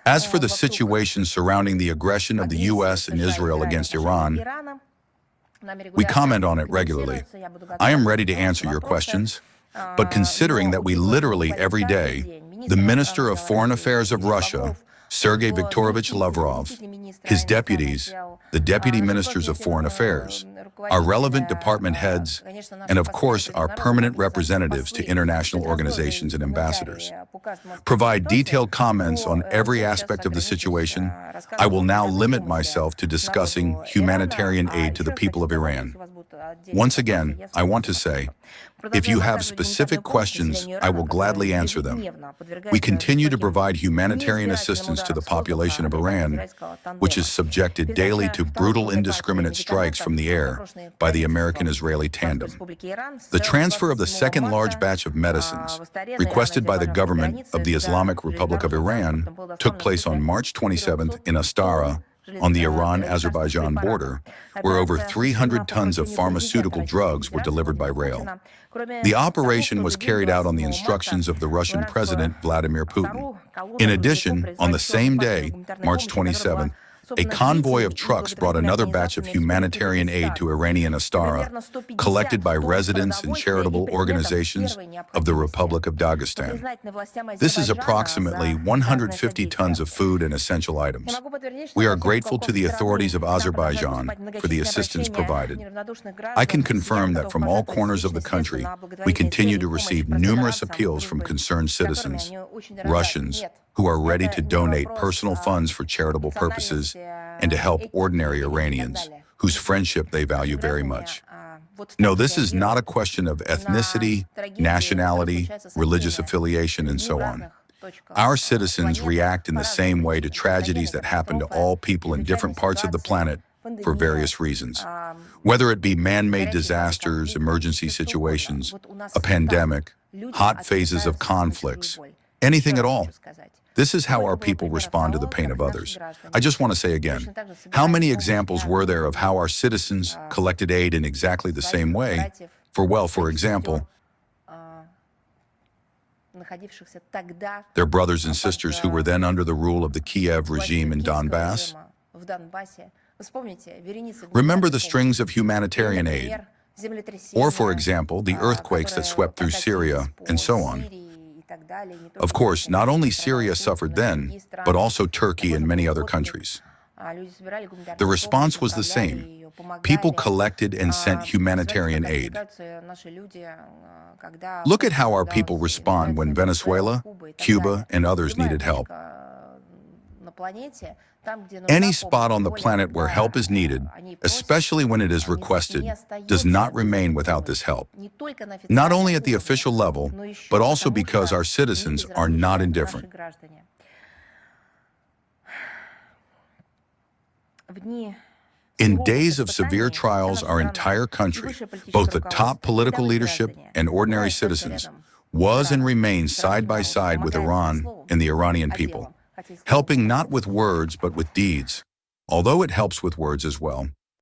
As for the situation surrounding the aggression of the U.S. and Israel against Iran, we comment on it regularly. I am ready to answer your questions, but considering that we literally every day, the Minister of Foreign Affairs of Russia, Sergei Viktorovich Lavrov, his deputies, the deputy ministers of foreign affairs, our relevant department heads, and of course our permanent representatives to international organizations and ambassadors, provide detailed comments on every aspect of the situation, I will now limit myself to discussing humanitarian aid to the people of Iran. Once again, I want to say, if you have specific questions, I will gladly answer them. We continue to provide humanitarian assistance to the population of Iran, which is subjected daily to brutal indiscriminate strikes from the air by the American-Israeli tandem. The transfer of the second large batch of medicines, requested by the government of the Islamic Republic of Iran, took place on March 27th in Astara, on the Iran-Azerbaijan border, where over 300 tons of pharmaceutical drugs were delivered by rail. The operation was carried out on the instructions of the Russian President Vladimir Putin. In addition, on the same day, March 27th, a convoy of trucks brought another batch of humanitarian aid to Iranian Astara, collected by residents and charitable organizations of the Republic of Dagestan. This is approximately 150 tons of food and essential items. We are grateful to the authorities of Azerbaijan for the assistance provided. I can confirm that from all corners of the country, we continue to receive numerous appeals from concerned citizens, Russians, who are ready to donate personal funds for charitable purposes and to help ordinary Iranians, whose friendship they value very much. No, this is not a question of ethnicity, nationality, religious affiliation, and so on. Our citizens react in the same way to tragedies that happen to all people in different parts of the planet for various reasons. Whether it be man-made disasters, emergency situations, a pandemic, hot phases of conflicts, anything at all. This is how our people respond to the pain of others. I just want to say again, how many examples were there of how our citizens collected aid in exactly the same way? For example, their brothers and sisters who were then under the rule of the Kiev regime in Donbass? Remember the strings of humanitarian aid, or for example, the earthquakes that swept through Syria, and so on. Of course, not only Syria suffered then, but also Turkey and many other countries. The response was the same. People collected and sent humanitarian aid. Look at how our people respond when Venezuela, Cuba, and others needed help. Any spot on the planet where help is needed, especially when it is requested, does not remain without this help. Not only at the official level, but also because our citizens are not indifferent. In days of severe trials, our entire country, both the top political leadership and ordinary citizens, was and remains side by side with Iran and the Iranian people, helping not with words but with deeds, although it helps with words as well.